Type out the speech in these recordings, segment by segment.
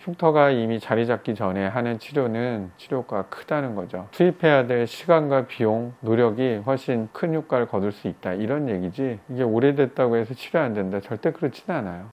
흉터가 이미 자리 잡기 전에 하는 치료는 치료 효과가 크다는 거죠. 투입해야 될 시간과 비용, 노력이 훨씬 큰 효과를 거둘 수 있다, 이런 얘기지, 이게 오래됐다고 해서 치료 안 된다, 절대 그렇지는 않아요.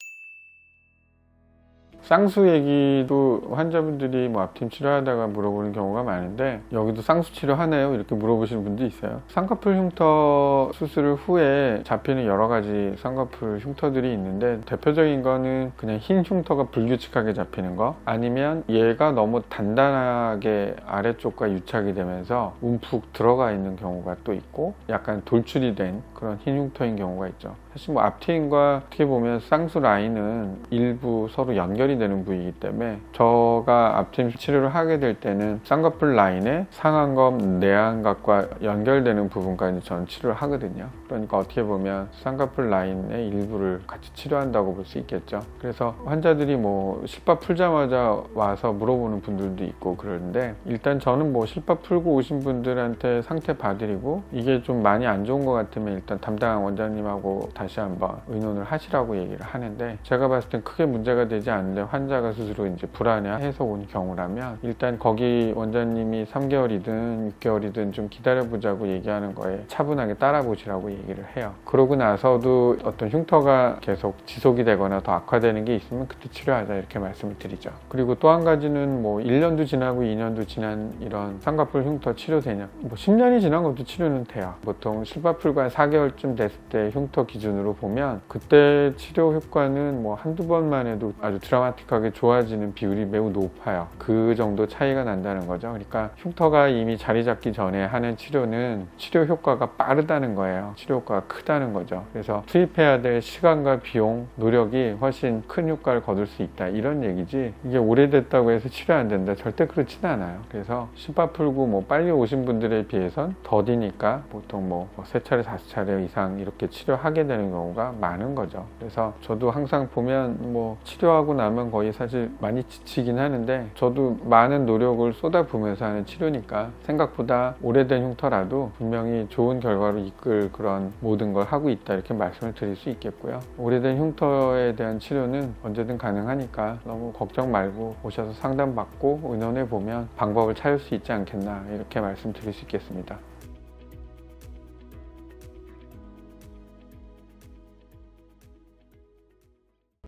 쌍수 얘기도 환자분들이 뭐 앞팀 치료하다가 물어보는 경우가 많은데, 여기도 쌍수 치료하나요? 이렇게 물어보시는 분도 있어요. 쌍꺼풀 흉터 수술 후에 잡히는 여러 가지 쌍꺼풀 흉터들이 있는데, 대표적인 거는 그냥 흰 흉터가 불규칙하게 잡히는 거, 아니면 얘가 너무 단단하게 아래쪽과 유착이 되면서 움푹 들어가 있는 경우가 또 있고, 약간 돌출이 된 그런 흰 흉터인 경우가 있죠. 사실 뭐 앞트임과 어떻게 보면 쌍수 라인은 일부 서로 연결이 되는 부위이기 때문에, 저가 앞트임 치료를 하게 될 때는 쌍꺼풀 라인의 상안검, 내안각과 연결되는 부분까지 저는 치료를 하거든요. 그러니까 어떻게 보면 쌍꺼풀 라인의 일부를 같이 치료한다고 볼 수 있겠죠. 그래서 환자들이 뭐 실밥 풀자마자 와서 물어보는 분들도 있고 그러는데, 일단 저는 뭐 실밥 풀고 오신 분들한테 상태 봐드리고, 이게 좀 많이 안 좋은 것 같으면 일단 담당 원장님하고 다시 한번 의논을 하시라고 얘기를 하는데, 제가 봤을 땐 크게 문제가 되지 않는데 환자가 스스로 이제 불안해해서 온 경우라면, 일단 거기 원장님이 3개월이든 6개월이든 좀 기다려보자고 얘기하는 거에 차분하게 따라보시라고 얘기를 해요. 그러고 나서도 어떤 흉터가 계속 지속이 되거나 더 악화되는 게 있으면 그때 치료하자, 이렇게 말씀을 드리죠. 그리고 또 한 가지는 뭐 1년도 지나고 2년도 지난 이런 쌍꺼풀 흉터 치료되냐, 뭐 10년이 지난 것도 치료는 돼요. 보통 실밥풀과 4개월쯤 됐을 때 흉터 기준으로 보면, 그때 치료 효과는 뭐 한두 번만 해도 아주 드라마틱하게 좋아지는 비율이 매우 높아요. 그 정도 차이가 난다는 거죠. 그러니까 흉터가 이미 자리 잡기 전에 하는 치료는 치료 효과가 빠르다는 거예요. 치료 효과가 크다는 거죠. 그래서 투입해야 될 시간과 비용, 노력이 훨씬 큰 효과를 거둘 수 있다, 이런 얘기지, 이게 오래됐다고 해서 치료 안 된다, 절대 그렇지는 않아요. 그래서 실밥 풀고 뭐 빨리 오신 분들에 비해선 더디니까 보통 뭐 3차례, 5차례 이상 이렇게 치료하게 되는 경우가 많은 거죠. 그래서 저도 항상 보면 뭐 치료하고 나면 거의 사실 많이 지치긴 하는데, 저도 많은 노력을 쏟아부으면서 하는 치료니까 생각보다 오래된 흉터라도 분명히 좋은 결과로 이끌 그런 모든 걸 하고 있다, 이렇게 말씀을 드릴 수 있겠고요. 오래된 흉터에 대한 치료는 언제든 가능하니까 너무 걱정 말고 오셔서 상담받고 의논해 보면 방법을 찾을 수 있지 않겠나, 이렇게 말씀드릴 수 있겠습니다.